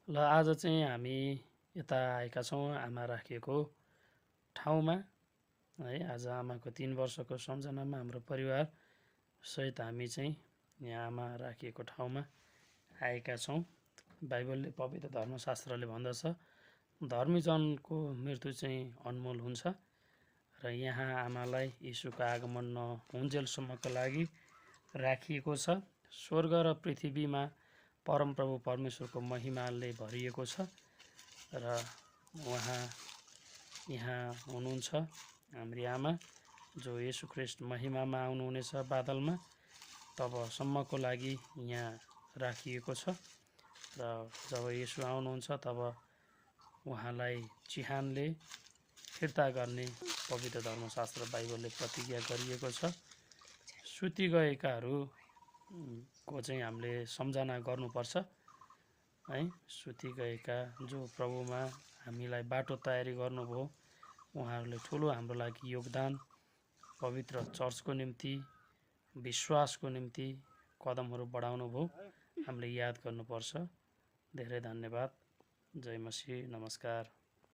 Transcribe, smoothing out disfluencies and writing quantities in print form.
ल आज चाहिँ हामी यता आएका छौँ आमा राखिएको ठाउँमा है। आज आमाको 3 वर्षको सम्झनामा हाम्रो परिवार सहित हामी चाहिँ यहाँ आमा राखिएको ठाउँमा आएका छौँ। बाइबलले पवित्र धर्मशास्त्रले भन्दछ धर्मीजनको मृत्यु चाहिँ अनमोल हुन्छ र यहाँ आमालाई यीशुको आगमन नहुन्जेलसम्मको लागि राखिएको छ। स्वर्ग र पृथ्वीमा परमप्रभु परमेश्वरको महिमाले भरिएको छ र उहाँ यहाँ हुनुहुन्छ। हाम्री आमा जो येशू ख्रीष्ट महिमामा आउनुहुनेछ बादलमा, तबसम्मको लागि यहाँ राखिएको छ र जब येशू आउनुहुन्छ तब उहाँलाई चिहानले फिर्ता गर्ने पवित्र धर्मशास्त्र बाइबलले प्रतिज्ञा गरिएको छ। सुति गएकाहरू को चाहिँ हामीले सम्झना गर्नुपर्छ है। सुति गएका जो प्रभुमा हामीलाई बाटो तयारी गर्नुभयो, उहाँहरूले ठुलो हाम्रो लागि योगदान, पवित्र चर्चको निम्ति, विश्वासको निम्ति कदमहरू बढाउनु भयो, हामीले याद गर्नुपर्छ। धेरै धन्यवाद। जय मसीह। नमस्कार।